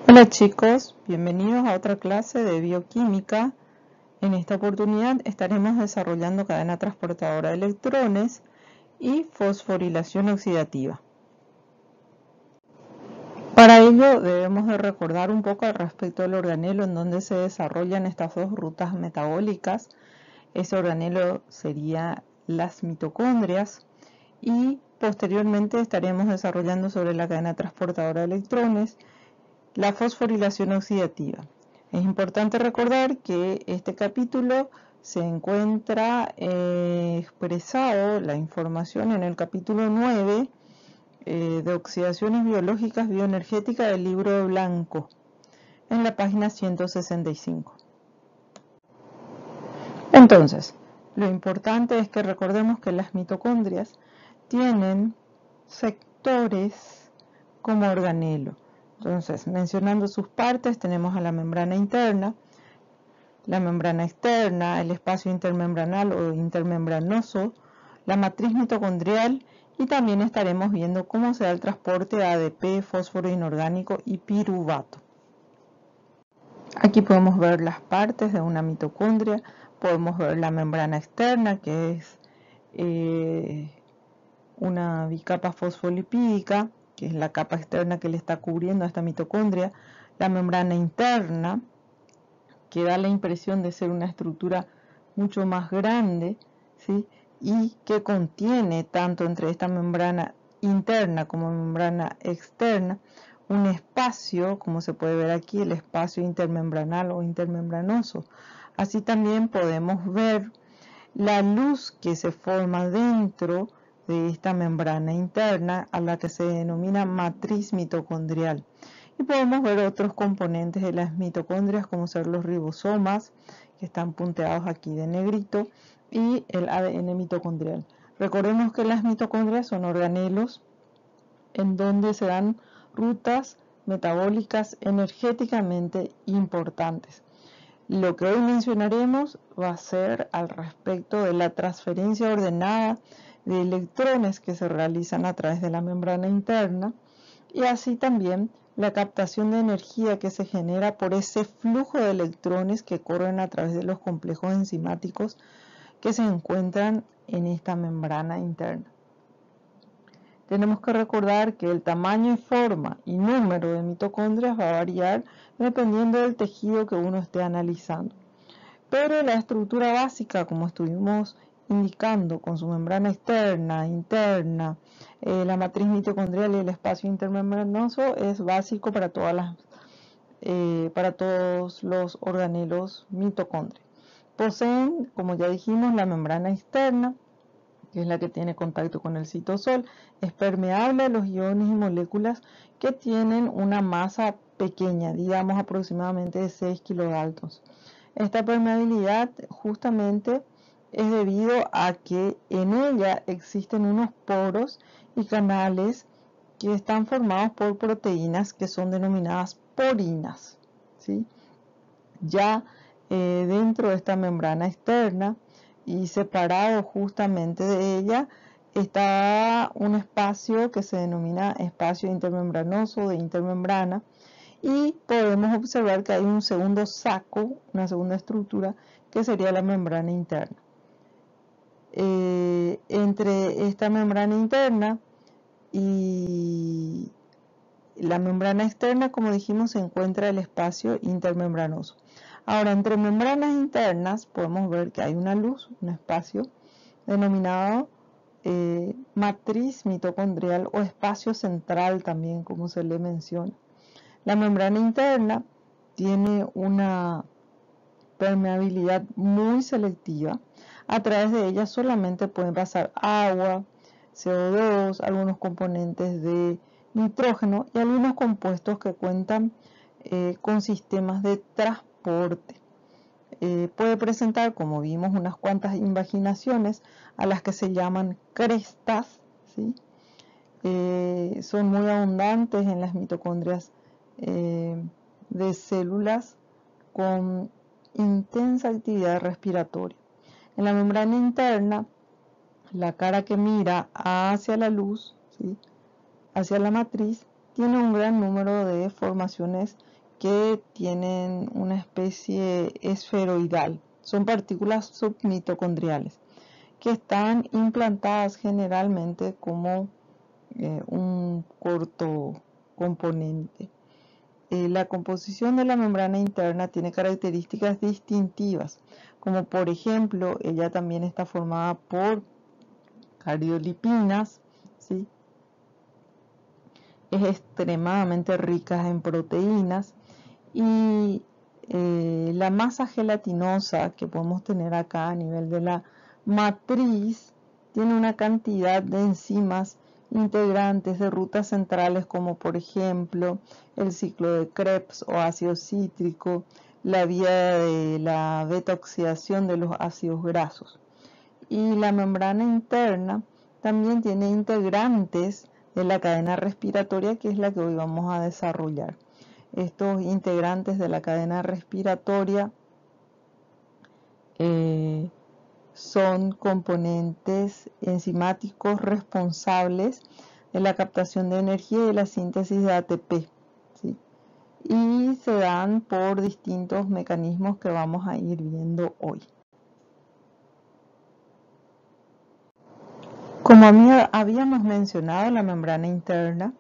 Hola chicos, bienvenidos a otra clase de bioquímica. En esta oportunidad estaremos desarrollando cadena transportadora de electrones y fosforilación oxidativa. Para ello debemos de recordar un poco al respecto del organelo en donde se desarrollan estas dos rutas metabólicas. Ese organelo sería las mitocondrias y posteriormente estaremos desarrollando sobre la cadena transportadora de electrones la fosforilación oxidativa. Es importante recordar que este capítulo se encuentra expresado la información en el capítulo 9 de oxidaciones biológicas bioenergéticas del libro blanco en la página 165. Entonces, lo importante es que recordemos que las mitocondrias tienen sectores como organelo. Entonces, mencionando sus partes, tenemos a la membrana interna, la membrana externa, el espacio intermembranal o intermembranoso, la matriz mitocondrial y también estaremos viendo cómo se da el transporte de ADP, fósforo inorgánico y piruvato. Aquí podemos ver las partes de una mitocondria, podemos ver la membrana externa que es una bicapa fosfolipídica, que es la capa externa que le está cubriendo a esta mitocondria, la membrana interna, que da la impresión de ser una estructura mucho más grande, ¿sí? Y que contiene tanto entre esta membrana interna como membrana externa un espacio, como se puede ver aquí, el espacio intermembranal o intermembranoso. Así también podemos ver la luz que se forma dentro de esta membrana interna a la que se denomina matriz mitocondrial. Y podemos ver otros componentes de las mitocondrias como ser los ribosomas, que están punteados aquí de negrito, y el ADN mitocondrial. Recordemos que las mitocondrias son organelos en donde se dan rutas metabólicas energéticamente importantes. Lo que hoy mencionaremos va a ser al respecto de la transferencia ordenada de electrones que se realizan a través de la membrana interna y así también la captación de energía que se genera por ese flujo de electrones que corren a través de los complejos enzimáticos que se encuentran en esta membrana interna. Tenemos que recordar que el tamaño y forma y número de mitocondrias va a variar dependiendo del tejido que uno esté analizando. Pero la estructura básica, como estuvimos indicando, con su membrana externa, interna, la matriz mitocondrial y el espacio intermembranoso, es básico para todos los organelos mitocondrios. Poseen, como ya dijimos, la membrana externa, que es la que tiene contacto con el citosol, es permeable a los iones y moléculas que tienen una masa pequeña, digamos aproximadamente de 6 kilodaltons. Esta permeabilidad justamente es debido a que en ella existen unos poros y canales que están formados por proteínas que son denominadas porinas, ¿sí? Ya dentro de esta membrana externa y separado justamente de ella está un espacio que se denomina espacio intermembranoso de intermembrana y podemos observar que hay un segundo saco, una segunda estructura que sería la membrana interna. Entre esta membrana interna y la membrana externa, como dijimos, se encuentra el espacio intermembranoso. Ahora, entre membranas internas podemos ver que hay una luz, un espacio denominado matriz mitocondrial o espacio central también, como se le menciona. La membrana interna tiene una permeabilidad muy selectiva. A través de ella solamente pueden pasar agua, CO2, algunos componentes de nitrógeno y algunos compuestos que cuentan con sistemas de transporte. Puede presentar, como vimos, unas cuantas invaginaciones a las que se llaman crestas, ¿sí? Son muy abundantes en las mitocondrias de células con intensa actividad respiratoria. En la membrana interna, la cara que mira hacia la luz, ¿sí?, hacia la matriz, tiene un gran número de formaciones que tienen una especie esferoidal. Son partículas submitocondriales que están implantadas generalmente como un corto componente. La composición de la membrana interna tiene características distintivas, como por ejemplo, ella también está formada por cariolipinas, ¿sí? Es extremadamente rica en proteínas y la masa gelatinosa que podemos tener acá a nivel de la matriz tiene una cantidad de enzimas integrantes de rutas centrales como por ejemplo el ciclo de Krebs o ácido cítrico, la vía de la beta-oxidación de los ácidos grasos. Y la membrana interna también tiene integrantes de la cadena respiratoria, que es la que hoy vamos a desarrollar. Estos integrantes de la cadena respiratoria son componentes enzimáticos responsables de la captación de energía y de la síntesis de ATP, ¿sí? Y se dan por distintos mecanismos que vamos a ir viendo hoy. Como habíamos mencionado, la membrana interna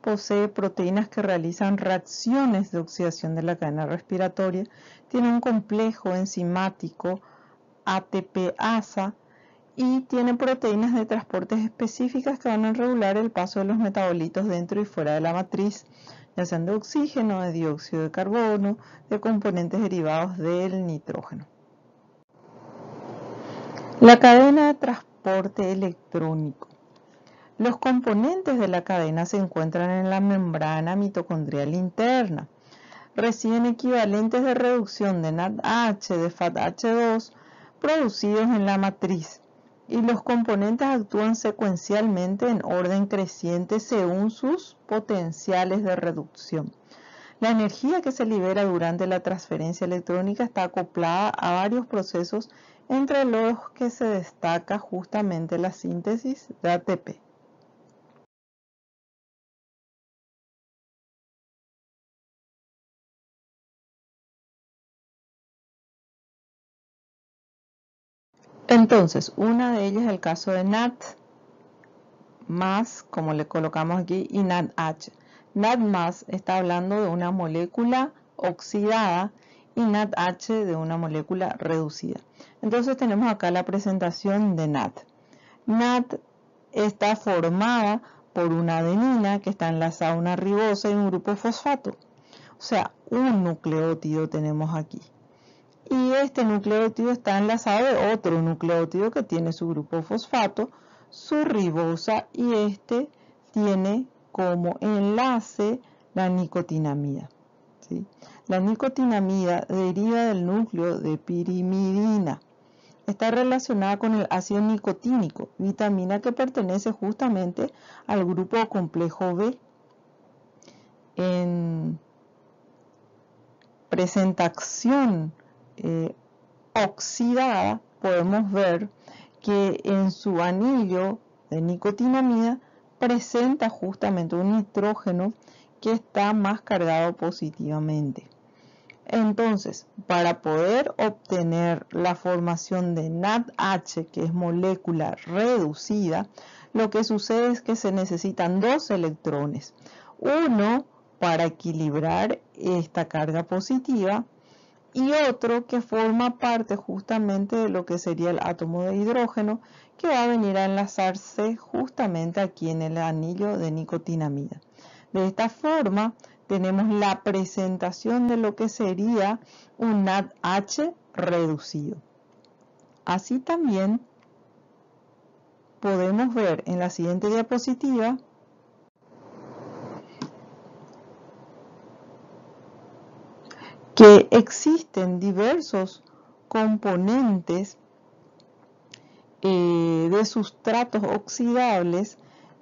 posee proteínas que realizan reacciones de oxidación de la cadena respiratoria, tiene un complejo enzimático ATP-ASA y tiene proteínas de transportes específicas que van a regular el paso de los metabolitos dentro y fuera de la matriz, ya sean de oxígeno, de dióxido de carbono, de componentes derivados del nitrógeno. La cadena de transporte electrónico. Los componentes de la cadena se encuentran en la membrana mitocondrial interna. Reciben equivalentes de reducción de NADH, de FADH2, producidos en la matriz, y los componentes actúan secuencialmente en orden creciente según sus potenciales de reducción. La energía que se libera durante la transferencia electrónica está acoplada a varios procesos, entre los que se destaca justamente la síntesis de ATP. Entonces, una de ellas es el caso de NAD+, como le colocamos aquí, y NADH. NAD+ está hablando de una molécula oxidada y NADH de una molécula reducida. Entonces tenemos acá la presentación de NAD. NAD está formada por una adenina que está enlazada a una ribosa y un grupo fosfato. O sea, un nucleótido tenemos aquí. Y este nucleótido está enlazado de otro nucleótido que tiene su grupo fosfato, su ribosa, y este tiene como enlace la nicotinamida, ¿sí? La nicotinamida deriva del núcleo de pirimidina. Está relacionada con el ácido nicotínico, vitamina que pertenece justamente al grupo complejo B. En presentación oxidada podemos ver que en su anillo de nicotinamida presenta justamente un nitrógeno que está más cargado positivamente. Entonces, para poder obtener la formación de NADH, que es molécula reducida, lo que sucede es que se necesitan dos electrones. Uno para equilibrar esta carga positiva y otro que forma parte justamente de lo que sería el átomo de hidrógeno, que va a venir a enlazarse justamente aquí en el anillo de nicotinamida. De esta forma tenemos la presentación de lo que sería un NADH reducido. Así también podemos ver en la siguiente diapositiva que existen diversos componentes de sustratos oxidables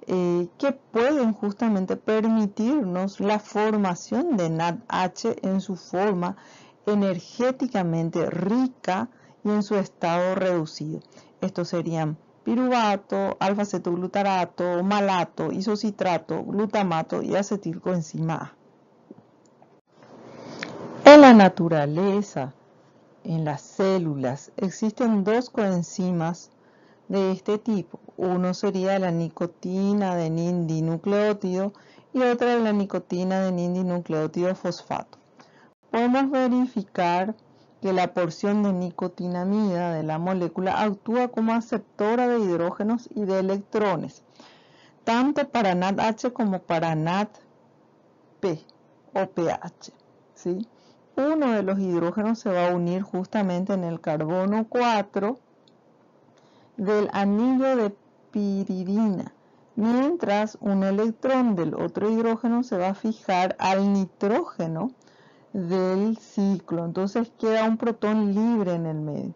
que pueden justamente permitirnos la formación de NADH en su forma energéticamente rica y en su estado reducido. Estos serían piruvato, alfa-cetoglutarato, malato, isocitrato, glutamato y acetilcoenzima A. En la naturaleza, en las células, existen dos coenzimas de este tipo. Uno sería la nicotina adenin dinucleótido y otra es la nicotina adenin dinucleótido fosfato. Podemos verificar que la porción de nicotinamida de la molécula actúa como aceptora de hidrógenos y de electrones, tanto para NADH como para NADP o pH, ¿sí? Uno de los hidrógenos se va a unir justamente en el carbono 4 del anillo de piridina, mientras un electrón del otro hidrógeno se va a fijar al nitrógeno del ciclo. Entonces queda un protón libre en el medio.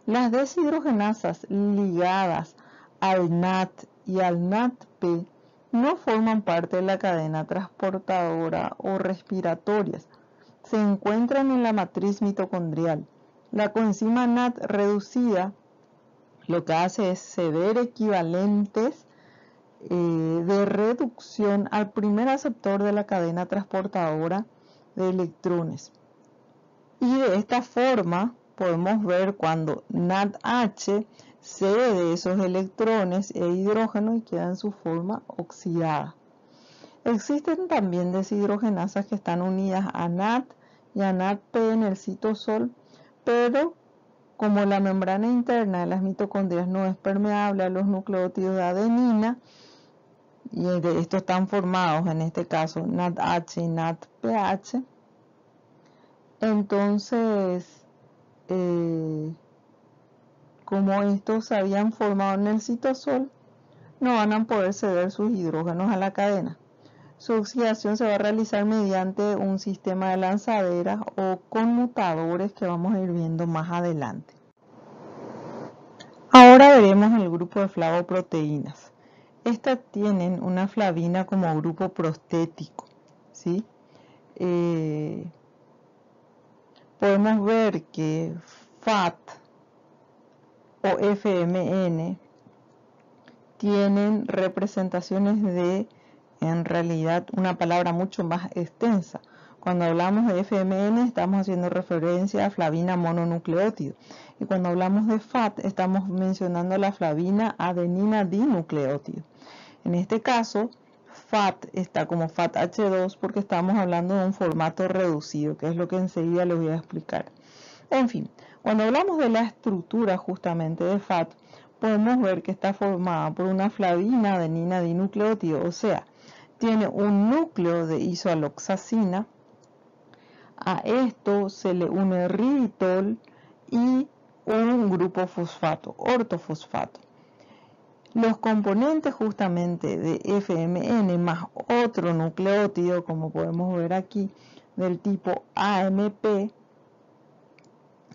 Las deshidrogenasas ligadas al NAT y al NADP no forman parte de la cadena transportadora o respiratorias. Se encuentran en la matriz mitocondrial. La coenzima NAT reducida lo que hace es ceder equivalentes de reducción al primer aceptor de la cadena transportadora de electrones. Y de esta forma podemos ver cuando NADH cede esos electrones e hidrógeno y queda en su forma oxidada. Existen también deshidrogenasas que están unidas a NAD y a NADP en el citosol, pero como la membrana interna de las mitocondrias no es permeable a los nucleótidos de adenina, y de estos están formados en este caso NADH y NADPH, entonces como estos se habían formado en el citosol, no van a poder ceder sus hidrógenos a la cadena. Su oxidación se va a realizar mediante un sistema de lanzaderas o conmutadores que vamos a ir viendo más adelante. Ahora veremos el grupo de flavoproteínas. Estas tienen una flavina como grupo prostético, ¿sí? Podemos ver que FAT o FMN tienen representaciones de, en realidad, una palabra mucho más extensa. Cuando hablamos de FMN estamos haciendo referencia a flavina mononucleótido. Y cuando hablamos de FAT estamos mencionando la flavina adenina dinucleótido. En este caso, FAT está como FATH2 porque estamos hablando de un formato reducido, que es lo que enseguida les voy a explicar. En fin, cuando hablamos de la estructura justamente de FAT, podemos ver que está formada por una flavina adenina dinucleótido, o sea, tiene un núcleo de isoaloxacina. A esto se le une ribitol y un grupo fosfato, ortofosfato. Los componentes justamente de FMN más otro nucleótido, como podemos ver aquí, del tipo AMP,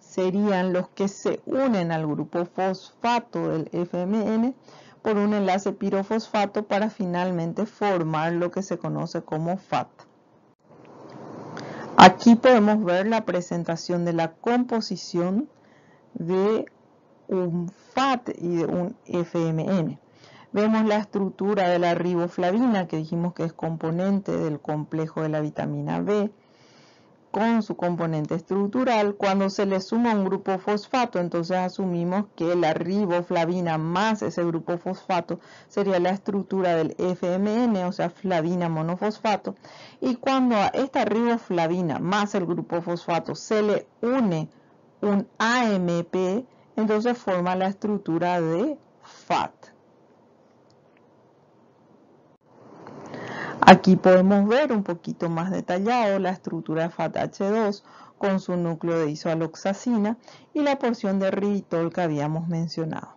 serían los que se unen al grupo fosfato del FMN por un enlace pirofosfato para finalmente formar lo que se conoce como FAT. Aquí podemos ver la presentación de la composición de un FAT y de un FMN. Vemos la estructura de la riboflavina, que dijimos que es componente del complejo de la vitamina B, con su componente estructural. Cuando se le suma un grupo fosfato, entonces asumimos que la riboflavina más ese grupo fosfato sería la estructura del FMN, o sea, flavina monofosfato. Y cuando a esta riboflavina más el grupo fosfato se le une un AMP, entonces forma la estructura de FAT. Aquí podemos ver un poquito más detallado la estructura de FATH2 con su núcleo de isoaloxacina y la porción de ribitol que habíamos mencionado.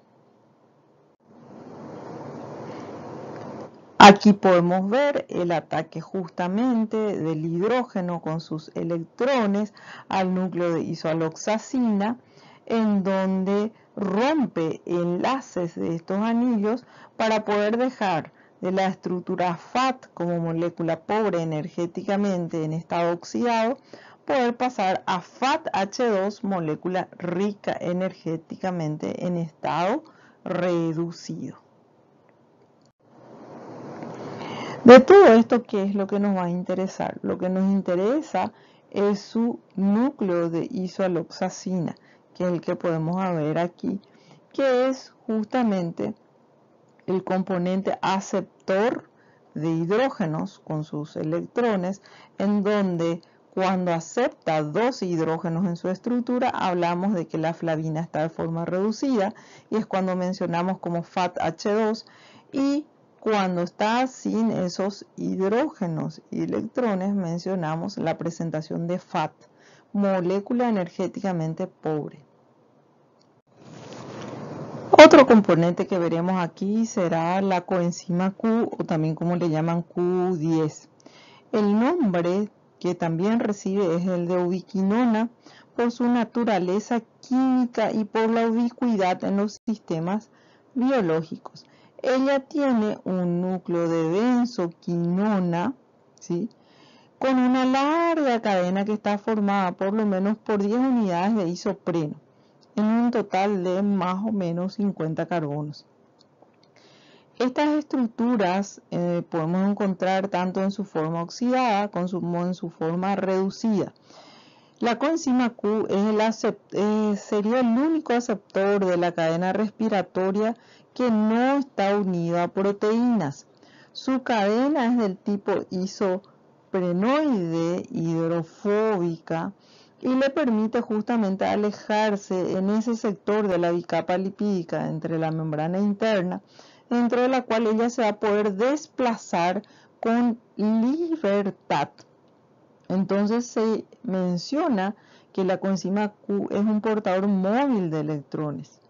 Aquí podemos ver el ataque justamente del hidrógeno con sus electrones al núcleo de isoaloxacina, en donde rompe enlaces de estos anillos para poder dejar de la estructura FAT como molécula pobre energéticamente en estado oxidado, poder pasar a FATH2, molécula rica energéticamente en estado reducido. De todo esto, ¿qué es lo que nos va a interesar? Lo que nos interesa es su núcleo de isoaloxacina, que es el que podemos ver aquí, que es justamente el componente aceptor de hidrógenos con sus electrones, en donde cuando acepta dos hidrógenos en su estructura, hablamos de que la flavina está de forma reducida, y es cuando mencionamos como FATH2, y cuando está sin esos hidrógenos y electrones, mencionamos la presentación de FAT, molécula energéticamente pobre. Otro componente que veremos aquí será la coenzima Q, o también como le llaman Q10. El nombre que también recibe es el de ubiquinona por su naturaleza química y por la ubicuidad en los sistemas biológicos. Ella tiene un núcleo de benzoquinona, ¿sí?, con una larga cadena que está formada por lo menos por 10 unidades de isopreno, en un total de más o menos 50 carbonos. Estas estructuras podemos encontrar tanto en su forma oxidada como en su forma reducida. La coenzima Q sería el único aceptor de la cadena respiratoria que no está unido a proteínas. Su cadena es del tipo isoprenoide hidrofóbica y le permite justamente alejarse en ese sector de la bicapa lipídica entre la membrana interna, dentro de la cual ella se va a poder desplazar con libertad. Entonces se menciona que la coenzima Q es un portador móvil de electrones.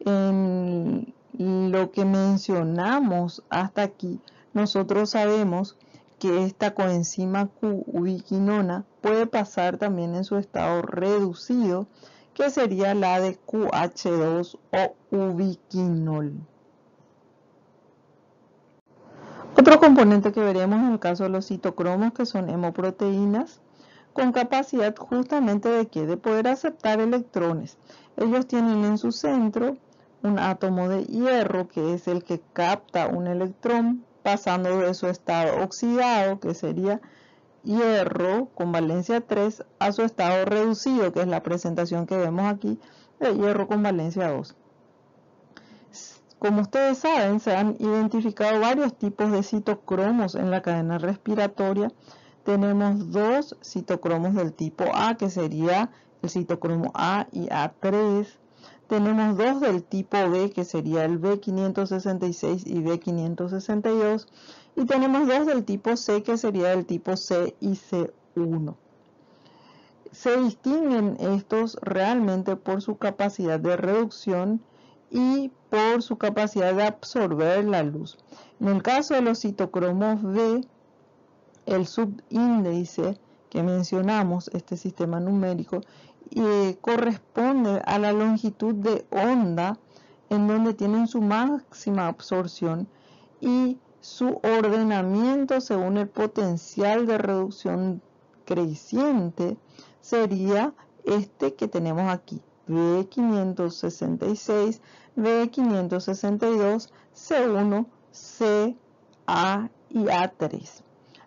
En lo que mencionamos hasta aquí, nosotros sabemos que esta coenzima Q ubiquinona puede pasar también en su estado reducido, que sería la de QH2 o ubiquinol. Otro componente que veremos en el caso de los citocromos, que son hemoproteínas, con capacidad justamente de ¿qué? De poder aceptar electrones. Ellos tienen en su centro un átomo de hierro, que es el que capta un electrón, pasando de su estado oxidado, que sería hierro con valencia 3, a su estado reducido, que es la presentación que vemos aquí, de hierro con valencia 2. Como ustedes saben, se han identificado varios tipos de citocromos en la cadena respiratoria. Tenemos dos citocromos del tipo A, que sería el citocromo A y A3. Tenemos dos del tipo B, que sería el B566 y B562. Y tenemos dos del tipo C, que sería el tipo C y C1. Se distinguen estos realmente por su capacidad de reducción y por su capacidad de absorber la luz. En el caso de los citocromos B, el subíndice que mencionamos, este sistema numérico, corresponde a la longitud de onda en donde tienen su máxima absorción, y su ordenamiento según el potencial de reducción creciente sería este que tenemos aquí: B566, B562, C1, C, A y A3.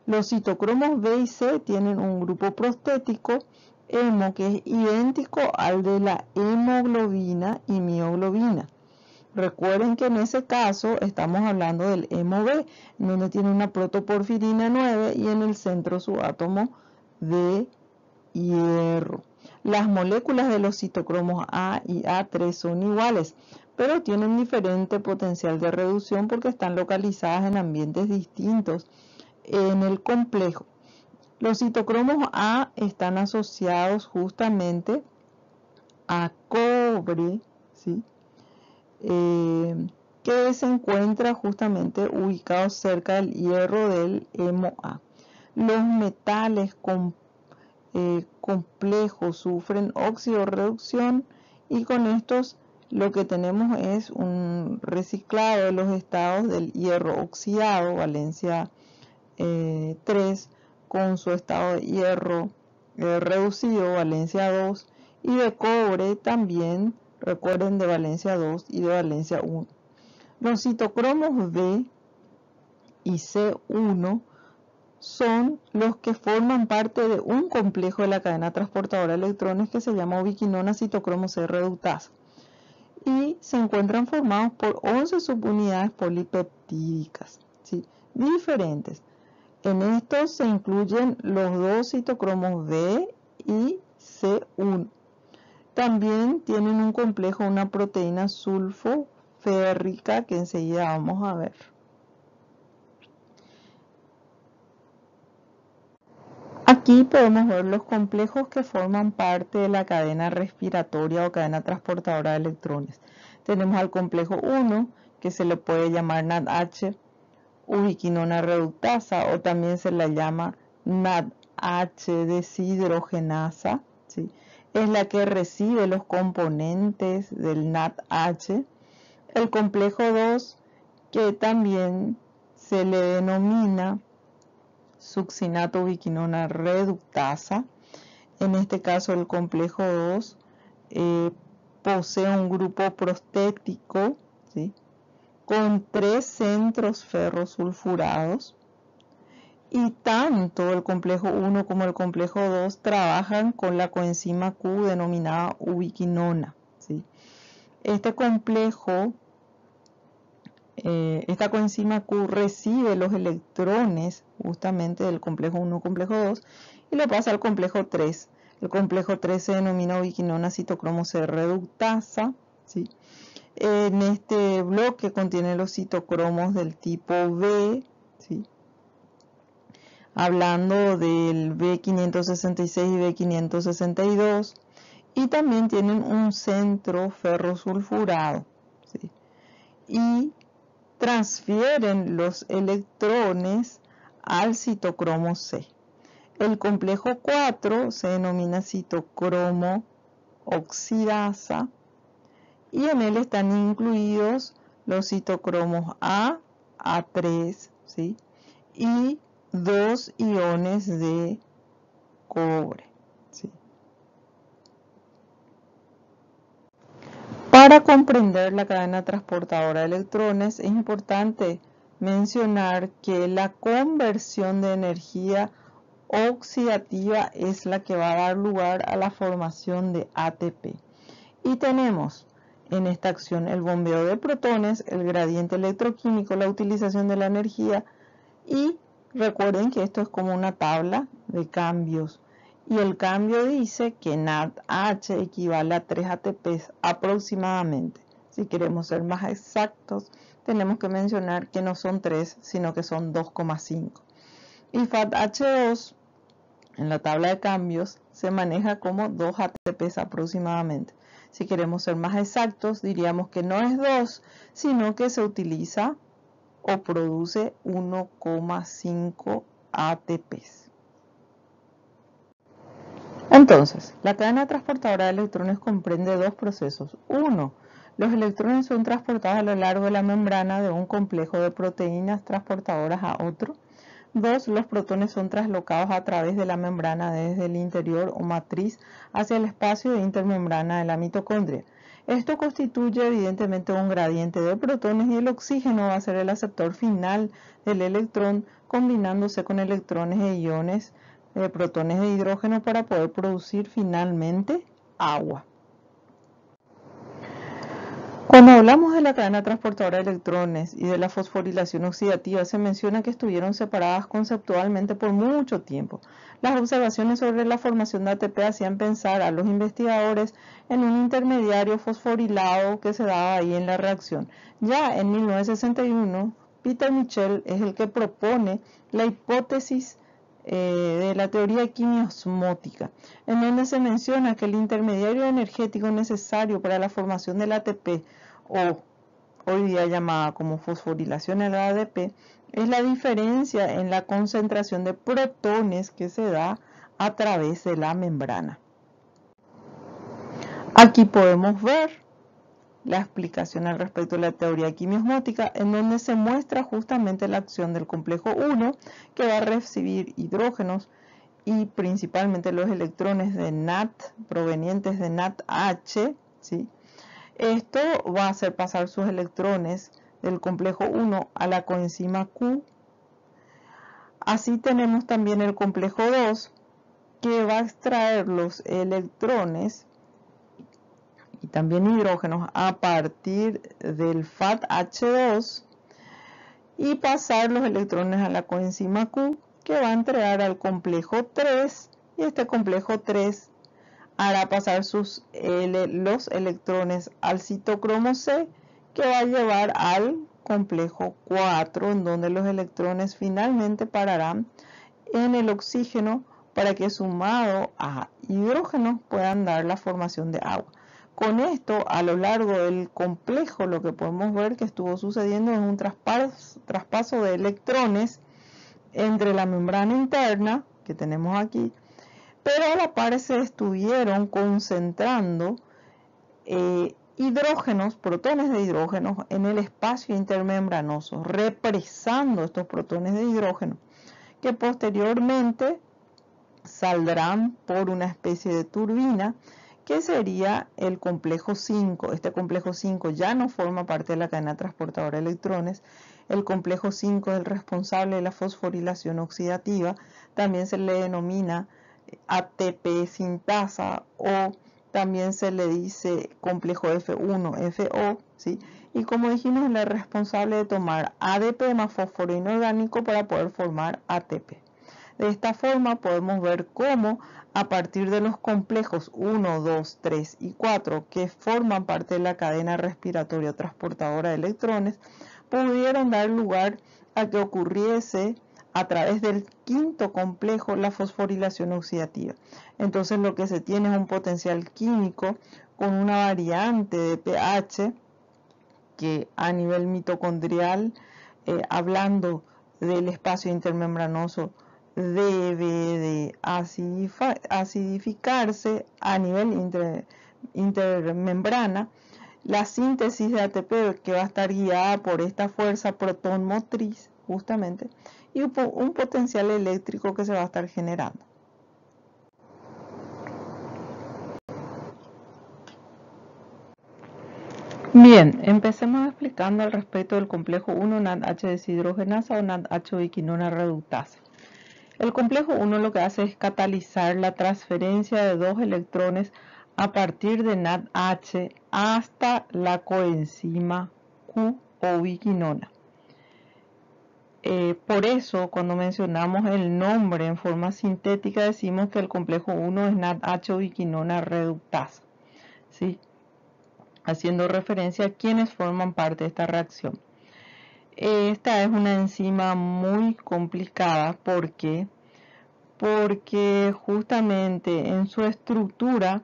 Los citocromos B y C tienen un grupo prostético hemo que es idéntico al de la hemoglobina y mioglobina. Recuerden que en ese caso estamos hablando del hemo B, donde tiene una protoporfirina 9 y en el centro su átomo de hierro. Las moléculas de los citocromos A y A3 son iguales, pero tienen diferente potencial de reducción porque están localizadas en ambientes distintos en el complejo. Los citocromos A están asociados justamente a cobre, ¿sí?, que se encuentra justamente ubicado cerca del hierro del hemo A. Los metales complejos sufren oxidorreducción, y con estos lo que tenemos es un reciclado de los estados del hierro oxidado, valencia 3, con su estado de hierro reducido, valencia 2, y de cobre también recuerden, de valencia 2 y de valencia 1. Los citocromos B y C1 son los que forman parte de un complejo de la cadena transportadora de electrones que se llama ubiquinona citocromo C reductasa y se encuentran formados por 11 subunidades polipeptídicas, ¿sí?, diferentes. En estos se incluyen los dos citocromos B y C1. También tienen un complejo, una proteína sulfoférrica que enseguida vamos a ver. Aquí podemos ver los complejos que forman parte de la cadena respiratoria o cadena transportadora de electrones. Tenemos al complejo 1, que se le puede llamar NADH, ubiquinona reductasa, o también se la llama NADH deshidrogenasa, ¿sí? Es la que recibe los componentes del NADH. El complejo 2, que también se le denomina succinato ubiquinona reductasa. En este caso el complejo 2 posee un grupo prostético, ¿sí?, con 3 centros ferrosulfurados, y tanto el complejo 1 como el complejo 2 trabajan con la coenzima Q denominada ubiquinona, ¿sí? Este complejo, esta coenzima Q recibe los electrones justamente del complejo 1 complejo 2 y lo pasa al complejo 3. El complejo 3 se denomina ubiquinona citocromo C reductasa, ¿sí? En este bloque contiene los citocromos del tipo B, ¿sí?, hablando del B566 y B562, y también tienen un centro ferrosulfurado, ¿sí?, y transfieren los electrones al citocromo C. El complejo 4 se denomina citocromo oxidasa y en él están incluidos los citocromos A, A3, ¿sí?, y 2 iones de cobre, ¿sí? Para comprender la cadena transportadora de electrones es importante mencionar que la conversión de energía oxidativa es la que va a dar lugar a la formación de ATP. Y tenemos en esta acción el bombeo de protones, el gradiente electroquímico, la utilización de la energía, y recuerden que esto es como una tabla de cambios. Y el cambio dice que NADH equivale a 3 ATPs aproximadamente. Si queremos ser más exactos, tenemos que mencionar que no son 3, sino que son 2,5. Y FADH2 en la tabla de cambios se maneja como 2 ATPs aproximadamente. Si queremos ser más exactos, diríamos que no es 2, sino que se utiliza o produce 1,5 ATPs. Entonces, la cadena transportadora de electrones comprende dos procesos. Uno, los electrones son transportados a lo largo de la membrana de un complejo de proteínas transportadoras a otro. 2. Los protones son traslocados a través de la membrana desde el interior o matriz hacia el espacio de intermembrana de la mitocondria. Esto constituye evidentemente un gradiente de protones y el oxígeno va a ser el aceptor final del electrón, combinándose con electrones e iones de protones de hidrógeno para poder producir finalmente agua. Cuando hablamos de la cadena transportadora de electrones y de la fosforilación oxidativa, se menciona que estuvieron separadas conceptualmente por mucho tiempo. Las observaciones sobre la formación de ATP hacían pensar a los investigadores en un intermediario fosforilado que se daba ahí en la reacción. Ya en 1961, Peter Mitchell es el que propone la hipótesis de la teoría quimiosmótica, en donde se menciona que el intermediario energético necesario para la formación del ATP, o hoy día llamada como fosforilación del ADP, es la diferencia en la concentración de protones que se da a través de la membrana. Aquí podemos ver la explicación al respecto de la teoría quimiosmótica, en donde se muestra justamente la acción del complejo 1, que va a recibir hidrógenos y principalmente los electrones de NAT provenientes de NADH, ¿sí?, Esto va a hacer pasar sus electrones del complejo 1 a la coenzima Q. Así tenemos también el complejo 2, que va a extraer los electrones y también hidrógenos a partir del FADH2 y pasar los electrones a la coenzima Q, que va a entregar al complejo 3, y este complejo 3 hará pasar los electrones al citocromo C, que va a llevar al complejo 4, en donde los electrones finalmente pararán en el oxígeno para que sumado a hidrógeno puedan dar la formación de agua. Con esto, a lo largo del complejo, lo que podemos ver que estuvo sucediendo es un traspaso de electrones entre la membrana interna, que tenemos aquí, pero a la par se estuvieron concentrando hidrógenos, protones de hidrógeno en el espacio intermembranoso, represando estos protones de hidrógeno, que posteriormente saldrán por una especie de turbina, que sería el complejo 5. Este complejo 5 ya no forma parte de la cadena transportadora de electrones. El complejo 5 es el responsable de la fosforilación oxidativa. También se le denomina ATP sintasa, o también se le dice complejo F1, FO, ¿sí? Y como dijimos, es el responsable de tomar ADP más fósforo inorgánico para poder formar ATP. De esta forma podemos ver cómo a partir de los complejos 1, 2, 3 y 4, que forman parte de la cadena respiratoria transportadora de electrones, pudieron dar lugar a que ocurriese a través del quinto complejo la fosforilación oxidativa. Entonces lo que se tiene es un potencial químico con una variante de pH que a nivel mitocondrial, hablando del espacio intermembranoso, debe de acidificarse a nivel intermembrana. La síntesis de ATP, que va a estar guiada por esta fuerza protón motriz justamente, y un potencial eléctrico que se va a estar generando. Bien, empecemos explicando al respecto del complejo 1 NADH deshidrogenasa o NADH ubiquinona reductasa. El complejo 1 lo que hace es catalizar la transferencia de dos electrones a partir de NADH hasta la coenzima Q o ubiquinona. Por eso, cuando mencionamos el nombre en forma sintética, decimos que el complejo 1 es NADH ubiquinona reductasa, ¿sí? Haciendo referencia a quienes forman parte de esta reacción. Esta es una enzima muy complicada porque justamente en su estructura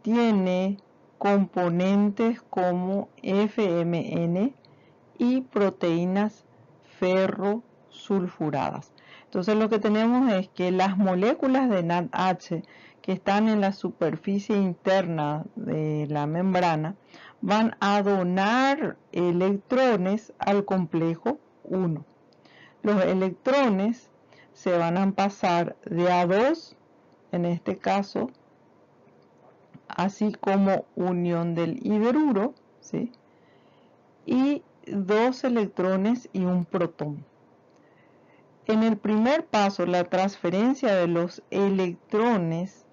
tiene componentes como FMN y proteínas ferrosulfuradas. Entonces lo que tenemos es que las moléculas de NADH que están en la superficie interna de la membrana van a donar electrones al complejo 1. Los electrones se van a pasar de A2, en este caso, así como unión del hidruro, ¿sí? Y 2 electrones y un protón. En el primer paso, la transferencia de los electrones,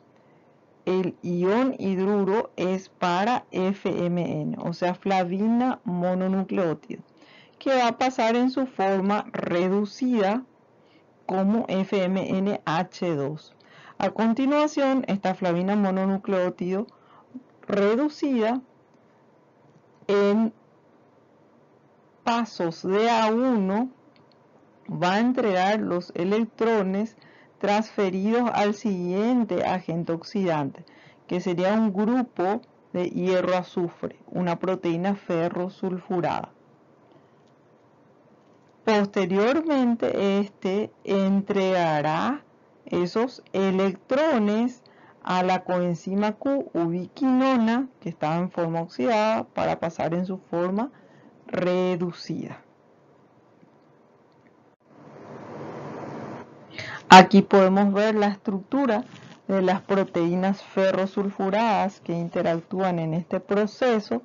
el ion hidruro es para FMN, o sea, flavina mononucleótido, que va a pasar en su forma reducida como FMNH2. A continuación, esta flavina mononucleótido reducida en pasos de A1 va a entregar los electrones transferidos al siguiente agente oxidante, que sería un grupo de hierro azufre, una proteína ferrosulfurada. Posteriormente, este entregará esos electrones a la coenzima Q ubiquinona, que está en forma oxidada, para pasar en su forma reducida. Aquí podemos ver la estructura de las proteínas ferrosulfuradas que interactúan en este proceso.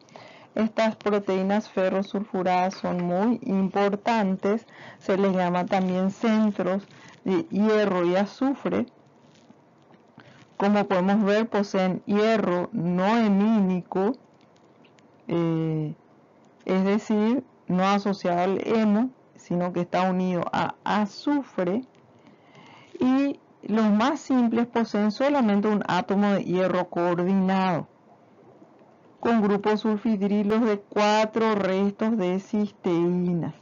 Estas proteínas ferrosulfuradas son muy importantes, se les llama también centros de hierro y azufre. Como podemos ver, poseen hierro no hemínico, es decir, no asociado al hemo, sino que está unido a azufre. Y los más simples poseen solamente un átomo de hierro coordinado, con grupos sulfidrilos de 4 restos de cisteínas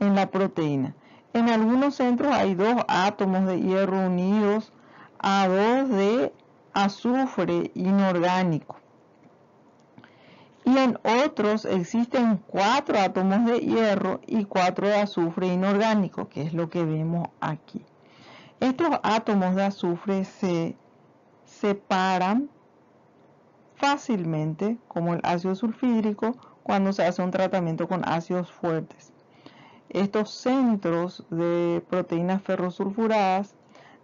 en la proteína. En algunos centros hay 2 átomos de hierro unidos a 2 de azufre inorgánico. Y en otros existen 4 átomos de hierro y 4 de azufre inorgánico, que es lo que vemos aquí. Estos átomos de azufre se separan fácilmente, como el ácido sulfídrico, cuando se hace un tratamiento con ácidos fuertes. Estos centros de proteínas ferrosulfuradas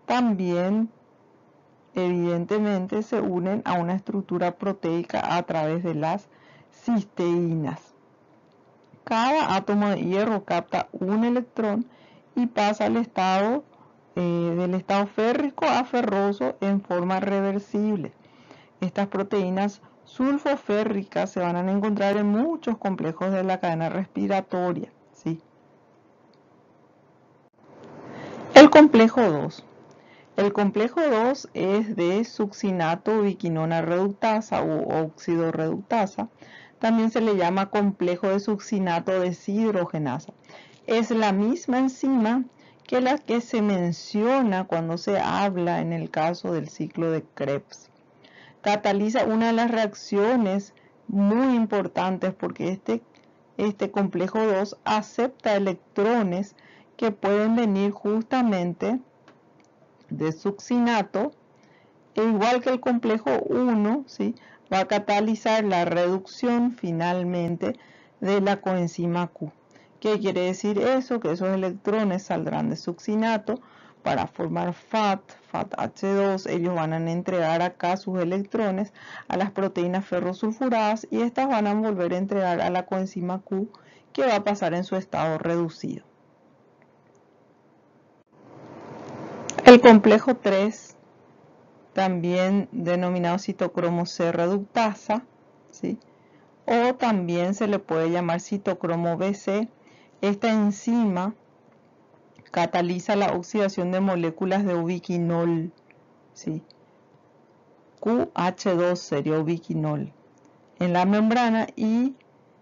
también evidentemente se unen a una estructura proteica a través de las cisteínas. Cada átomo de hierro capta un electrón y pasa al estado del estado férrico a ferroso en forma reversible. Estas proteínas sulfoférricas se van a encontrar en muchos complejos de la cadena respiratoria, ¿sí? El complejo 2. El complejo 2 es de succinato ubiquinona reductasa u óxido reductasa. También se le llama complejo de succinato deshidrogenasa. Es la misma enzima que la que se menciona cuando se habla en el caso del ciclo de Krebs. Cataliza una de las reacciones muy importantes porque este complejo 2 acepta electrones que pueden venir justamente de succinato, e igual que el complejo 1, ¿sí?, va a catalizar la reducción finalmente de la coenzima Q. ¿Qué quiere decir eso? Que esos electrones saldrán de succinato para formar FATH2, ellos van a entregar acá sus electrones a las proteínas ferrosulfuradas y estas van a volver a entregar a la coenzima Q, que va a pasar en su estado reducido. El complejo 3, también denominado citocromo C reductasa, ¿sí?, o también se le puede llamar citocromo BC. Esta enzima cataliza la oxidación de moléculas de ubiquinol, ¿sí?, QH2 sería ubiquinol, en la membrana y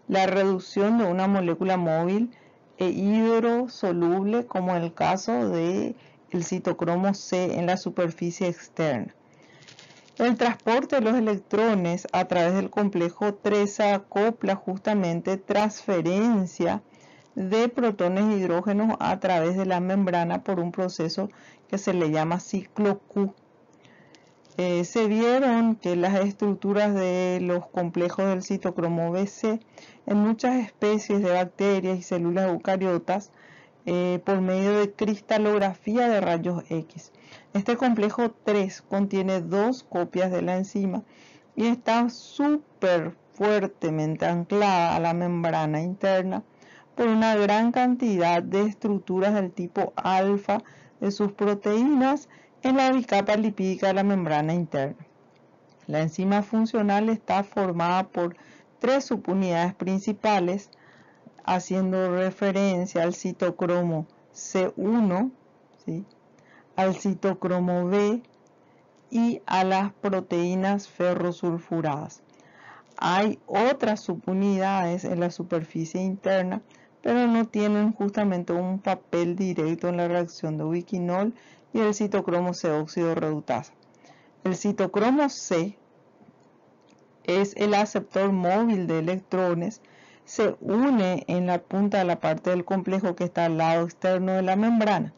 la reducción de una molécula móvil e hidrosoluble, como en el caso del citocromo C en la superficie externa. El transporte de los electrones a través del complejo 3 se acopla justamente transferencia de protones e hidrógenos a través de la membrana por un proceso que se le llama ciclo Q. Se vieron que las estructuras de los complejos del citocromo BC en muchas especies de bacterias y células eucariotas por medio de cristalografía de rayos X. Este complejo 3 contiene 2 copias de la enzima y está súper fuertemente anclada a la membrana interna por una gran cantidad de estructuras del tipo alfa de sus proteínas en la bicapa lipídica de la membrana interna. La enzima funcional está formada por 3 subunidades principales, haciendo referencia al citocromo C1, ¿sí?, al citocromo B y a las proteínas ferrosulfuradas. Hay otras subunidades en la superficie interna, pero no tienen justamente un papel directo en la reacción de ubiquinol y el citocromo C óxido reductasa. El citocromo C es el aceptor móvil de electrones, se une en la punta de la parte del complejo que está al lado externo de la membrana.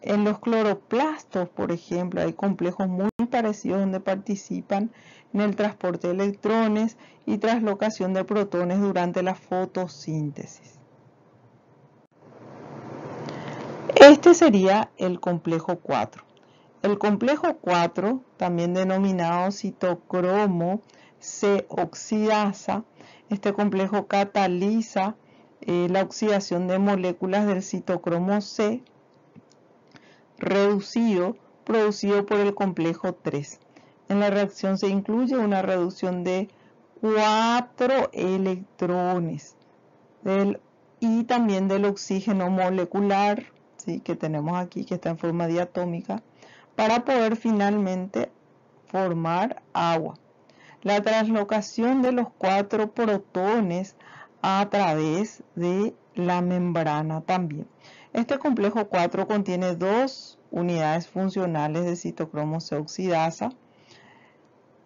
En los cloroplastos, por ejemplo, hay complejos muy parecidos donde participan en el transporte de electrones y translocación de protones durante la fotosíntesis. Este sería el complejo 4. El complejo 4, también denominado citocromo C oxidasa, este complejo cataliza la oxidación de moléculas del citocromo C reducido, producido por el complejo 3. En la reacción se incluye una reducción de 4 electrones y también del oxígeno molecular, ¿sí?, que tenemos aquí, que está en forma diatómica, para poder finalmente formar agua. La translocación de los 4 protones a través de la membrana también. Este complejo 4 contiene 2 unidades funcionales de citocromo C oxidasa.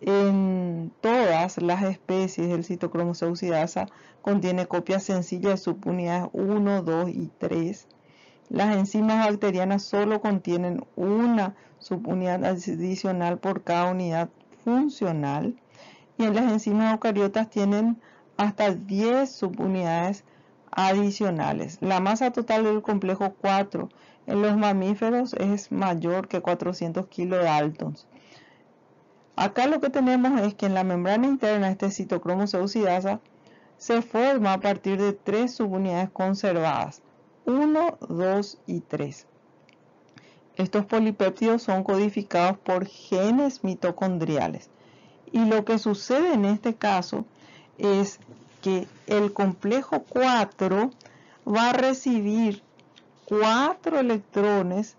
En todas las especies del citocromo C oxidasa contiene copias sencillas de subunidades 1, 2 y 3. Las enzimas bacterianas solo contienen una subunidad adicional por cada unidad funcional, y en las enzimas eucariotas tienen hasta 10 subunidades adicionales. La masa total del complejo 4 en los mamíferos es mayor que 400 kilodaltons. Acá lo que tenemos es que en la membrana interna de este citocromo C oxidasa se forma a partir de 3 subunidades conservadas, 1, 2 y 3. Estos polipéptidos son codificados por genes mitocondriales. Y lo que sucede en este caso es que el complejo 4 va a recibir 4 electrones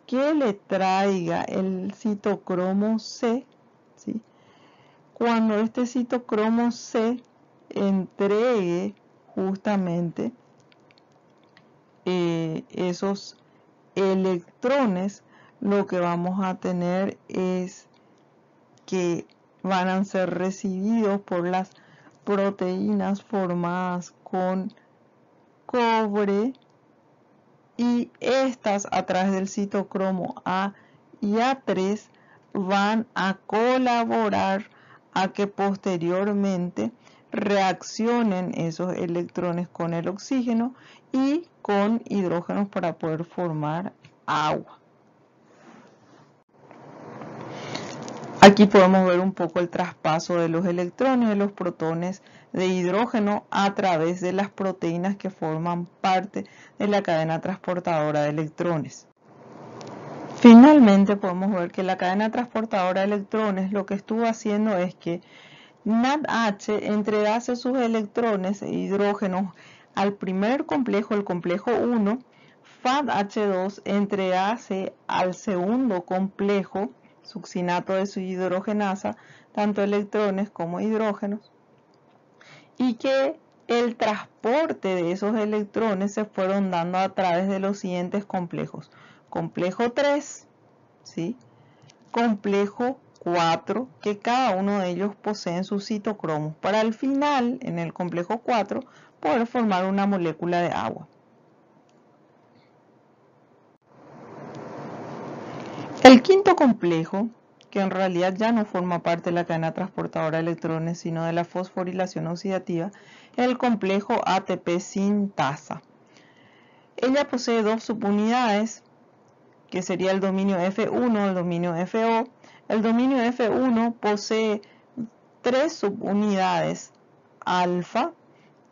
que le traiga el citocromo C, ¿sí? Cuando este citocromo C entregue justamente esos electrones, lo que vamos a tener es que van a ser recibidos por las proteínas formadas con cobre, y estas a través del citocromo A y A3 van a colaborar a que posteriormente reaccionen esos electrones con el oxígeno y con hidrógenos para poder formar agua. Aquí podemos ver un poco el traspaso de los electrones, de los protones de hidrógeno a través de las proteínas que forman parte de la cadena transportadora de electrones. Finalmente podemos ver que la cadena transportadora de electrones lo que estuvo haciendo es que NADH entregase sus electrones e hidrógenos al primer complejo, el complejo 1, FADH2 entregase al segundo complejo, succinato de su hidrogenasa, tanto electrones como hidrógenos, y que el transporte de esos electrones se fueron dando a través de los siguientes complejos. Complejo 3, ¿sí?, complejo 4, que cada uno de ellos poseen sus citocromos, para al final, en el complejo 4, poder formar una molécula de agua. El quinto complejo, que en realidad ya no forma parte de la cadena transportadora de electrones, sino de la fosforilación oxidativa, es el complejo ATP sintasa. Ella posee 2 subunidades, que sería el dominio F1, el dominio FO. El dominio F1 posee 3 subunidades alfa,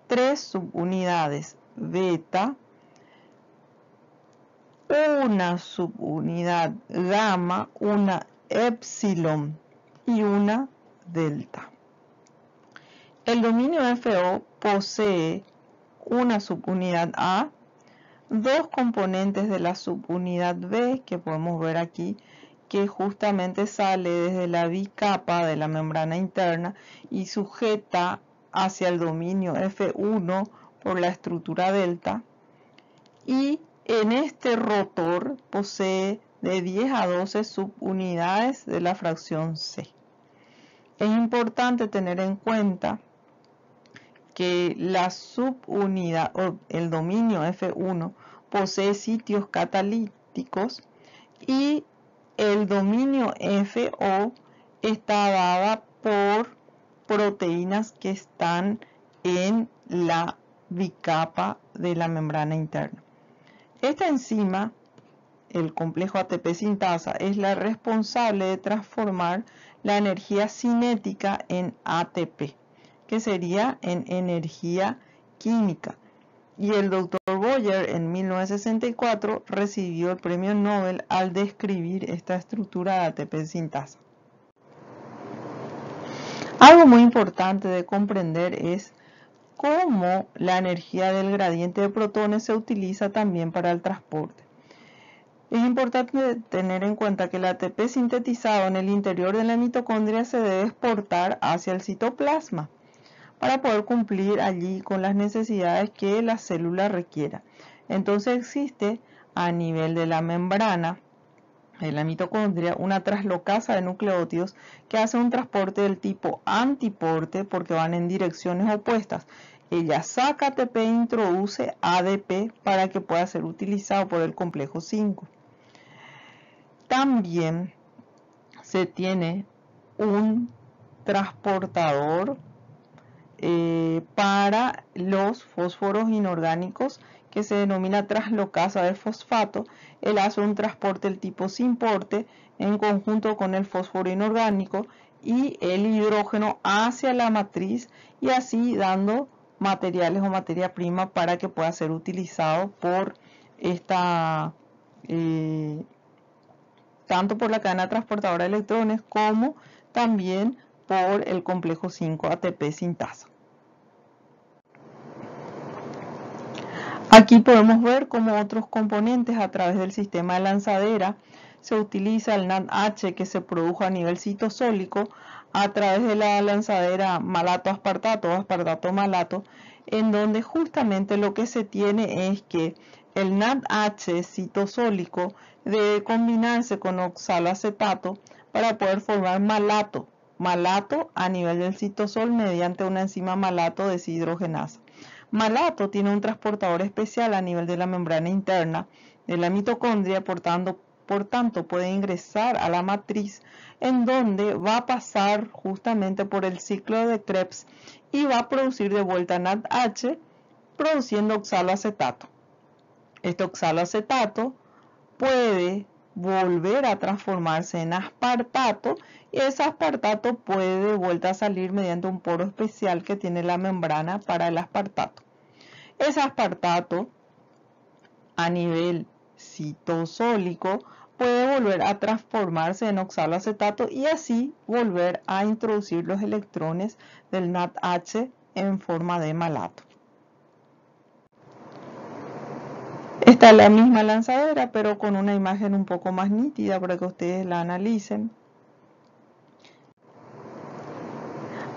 3 subunidades beta, una subunidad gamma, una epsilon y una delta. El dominio FO posee una subunidad A, 2 componentes de la subunidad B, que podemos ver aquí, que justamente sale desde la bicapa de la membrana interna y sujeta hacia el dominio F1 por la estructura delta, y en este rotor posee de 10 a 12 subunidades de la fracción C. Es importante tener en cuenta que la subunidad o el dominio F1 posee sitios catalíticos y el dominio FO está dada por proteínas que están en la bicapa de la membrana interna. Esta enzima el complejo ATP sintasa es la responsable de transformar la energía cinética en ATP, que sería en energía química. Y el Dr. Boyer en 1964 recibió el premio Nobel al describir esta estructura de ATP sintasa. Algo muy importante de comprender es cómo la energía del gradiente de protones se utiliza también para el transporte. Es importante tener en cuenta que el ATP sintetizado en el interior de la mitocondria se debe exportar hacia el citoplasma para poder cumplir allí con las necesidades que la célula requiera. Entonces existe a nivel de la membrana de la mitocondria una traslocasa de nucleótidos que hace un transporte del tipo antiporte porque van en direcciones opuestas. Ella saca ATP e introduce ADP para que pueda ser utilizado por el complejo 5. También se tiene un transportador para los fósforos inorgánicos que se denomina traslocasa de fosfato. Él hace un transporte del tipo sin porte en conjunto con el fósforo inorgánico y el hidrógeno hacia la matriz y así dando materiales o materia prima para que pueda ser utilizado por esta tanto por la cadena transportadora de electrones como también por el complejo 5 ATP sintasa. Aquí podemos ver cómo otros componentes a través del sistema de lanzadera se utiliza el NADH que se produjo a nivel citosólico a través de la lanzadera malato-aspartato o aspartato-malato, en donde justamente lo que se tiene es que el NADH citosólico debe combinarse con oxaloacetato para poder formar malato a nivel del citosol mediante una enzima malato deshidrogenasa. Malato tiene un transportador especial a nivel de la membrana interna de la mitocondria, por tanto puede ingresar a la matriz en donde va a pasar justamente por el ciclo de Krebs y va a producir de vuelta NADH produciendo oxaloacetato. Este oxaloacetato puede volver a transformarse en aspartato y ese aspartato puede de vuelta a salir mediante un poro especial que tiene la membrana para el aspartato. Ese aspartato a nivel citosólico puede volver a transformarse en oxaloacetato y así volver a introducir los electrones del NADH en forma de malato. Esta es la misma lanzadera, pero con una imagen un poco más nítida para que ustedes la analicen.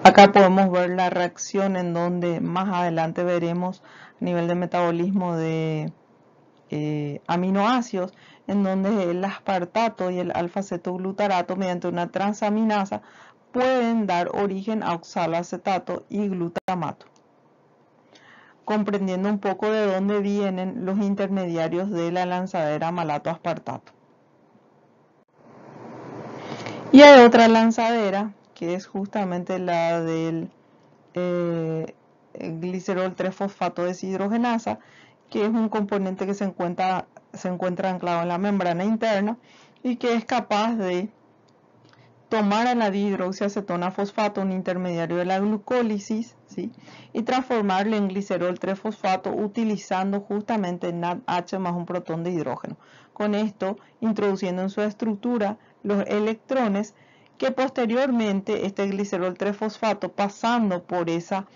Acá podemos ver la reacción en donde más adelante veremos a nivel de metabolismo de aminoácidos, en donde el aspartato y el alfa-cetoglutarato mediante una transaminasa pueden dar origen a oxaloacetato y glutamato, comprendiendo un poco de dónde vienen los intermediarios de la lanzadera malato-aspartato. Y hay otra lanzadera que es justamente la del glicerol 3-fosfato deshidrogenasa, que es un componente que se encuentra anclado en la membrana interna y que es capaz de tomar a la dihidroxiacetona fosfato, un intermediario de la glucólisis, ¿sí?, y transformarlo en glicerol 3-fosfato utilizando justamente NADH más un protón de hidrógeno. Con esto, introduciendo en su estructura los electrones que posteriormente este glicerol 3-fosfato, pasando por esa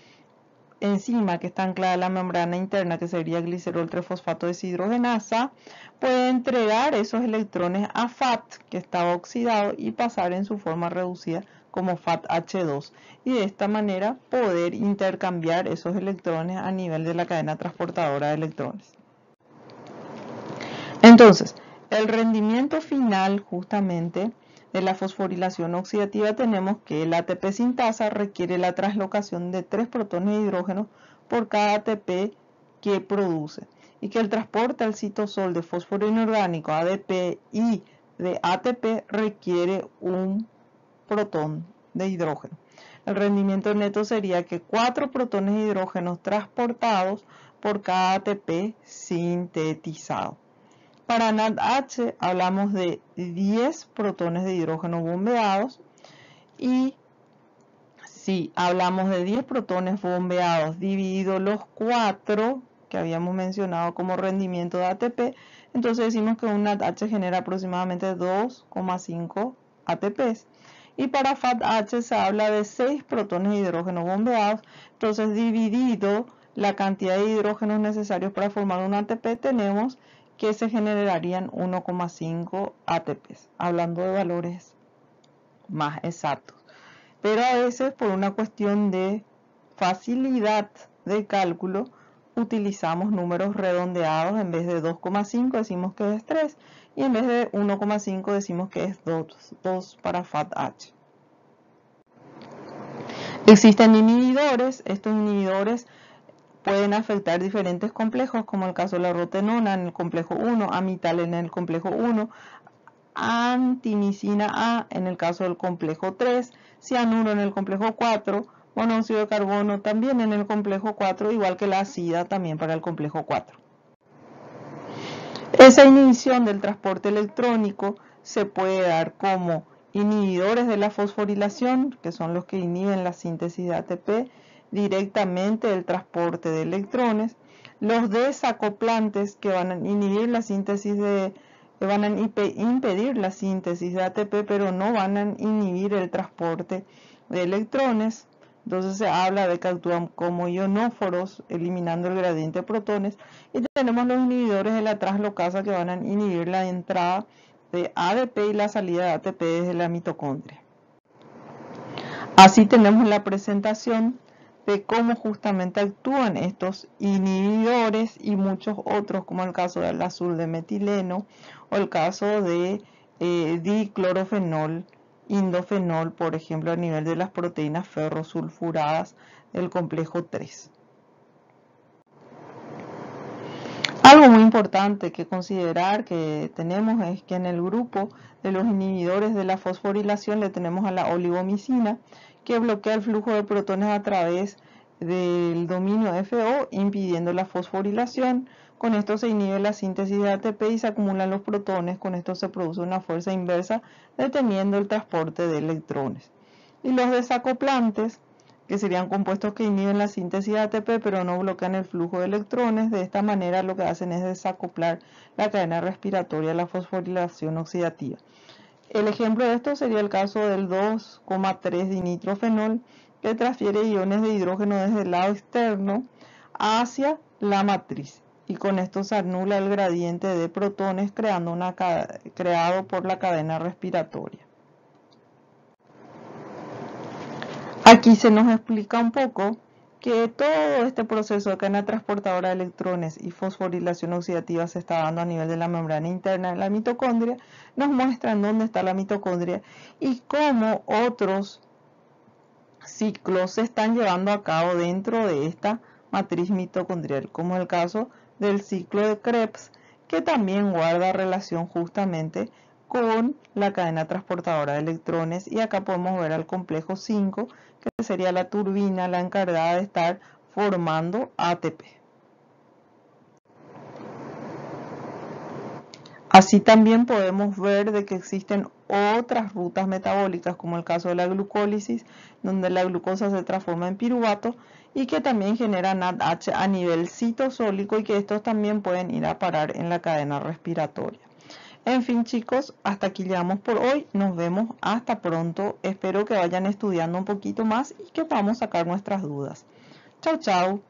enzima que está anclada en la membrana interna, que sería glicerol 3-fosfato deshidrogenasa, puede entregar esos electrones a FAT, que estaba oxidado, y pasar en su forma reducida como FAT-H2, y de esta manera poder intercambiar esos electrones a nivel de la cadena transportadora de electrones. Entonces, el rendimiento final justamente de la fosforilación oxidativa tenemos que el ATP sintasa requiere la translocación de 3 protones de hidrógeno por cada ATP que produce y que el transporte al citosol de fósforo inorgánico ADP y de ATP requiere un protón de hidrógeno. El rendimiento neto sería que 4 protones de hidrógeno transportados por cada ATP sintetizado. Para NADH hablamos de 10 protones de hidrógeno bombeados, y si hablamos de 10 protones bombeados dividido los 4 que habíamos mencionado como rendimiento de ATP, entonces decimos que un NADH genera aproximadamente 2,5 ATPs. Y para FADH se habla de 6 protones de hidrógeno bombeados, entonces dividido la cantidad de hidrógenos necesarios para formar un ATP, tenemos que se generarían 1,5 ATPs, hablando de valores más exactos. Pero a veces por una cuestión de facilidad de cálculo utilizamos números redondeados. En vez de 2,5 decimos que es 3 y en vez de 1,5 decimos que es 2 para FADH. Existen inhibidores. Estos inhibidores pueden afectar diferentes complejos, como el caso de la rotenona en el complejo 1, amital en el complejo 1, antimicina A en el caso del complejo 3, cianuro en el complejo 4, monóxido de carbono también en el complejo 4, igual que la acida también para el complejo 4. Esa inhibición del transporte electrónico se puede dar como inhibidores de la fosforilación, que son los que inhiben la síntesis de ATP directamente del transporte de electrones, los desacoplantes, que van a inhibir la síntesis que van a impedir la síntesis de ATP, pero no van a inhibir el transporte de electrones. Entonces se habla de que actúan como ionóforos, eliminando el gradiente de protones. Y tenemos los inhibidores de la translocasa, que van a inhibir la entrada de ADP y la salida de ATP desde la mitocondria. Así tenemos la presentación de cómo justamente actúan estos inhibidores y muchos otros, como el caso del azul de metileno o el caso de diclorofenol, indofenol, por ejemplo, a nivel de las proteínas ferrosulfuradas del complejo 3. Algo muy importante que considerar que tenemos es que en el grupo de los inhibidores de la fosforilación le tenemos a la oligomicina, que bloquea el flujo de protones a través del dominio FO, impidiendo la fosforilación. Con esto se inhibe la síntesis de ATP y se acumulan los protones. Con esto se produce una fuerza inversa, deteniendo el transporte de electrones. Y los desacoplantes, que serían compuestos que inhiben la síntesis de ATP pero no bloquean el flujo de electrones. De esta manera lo que hacen es desacoplar la cadena respiratoria de la fosforilación oxidativa. El ejemplo de esto sería el caso del 2,3 dinitrofenol, que transfiere iones de hidrógeno desde el lado externo hacia la matriz, y con esto se anula el gradiente de protones creado por la cadena respiratoria. Aquí se nos explica un poco que todo este proceso de cadena transportadora de electrones y fosforilación oxidativa se está dando a nivel de la membrana interna de la mitocondria. Nos muestran dónde está la mitocondria y cómo otros ciclos se están llevando a cabo dentro de esta matriz mitocondrial, como el caso del ciclo de Krebs, que también guarda relación justamente con la cadena transportadora de electrones. Y acá podemos ver al complejo 5, que sería la turbina, la encargada de estar formando ATP. Así también podemos ver de que existen otras rutas metabólicas, como el caso de la glucólisis, donde la glucosa se transforma en piruvato y que también generan NADH a nivel citosólico, y que estos también pueden ir a parar en la cadena respiratoria. En fin, chicos, hasta aquí llegamos por hoy. Nos vemos hasta pronto. Espero que vayan estudiando un poquito más y que podamos sacar nuestras dudas. Chau, chau.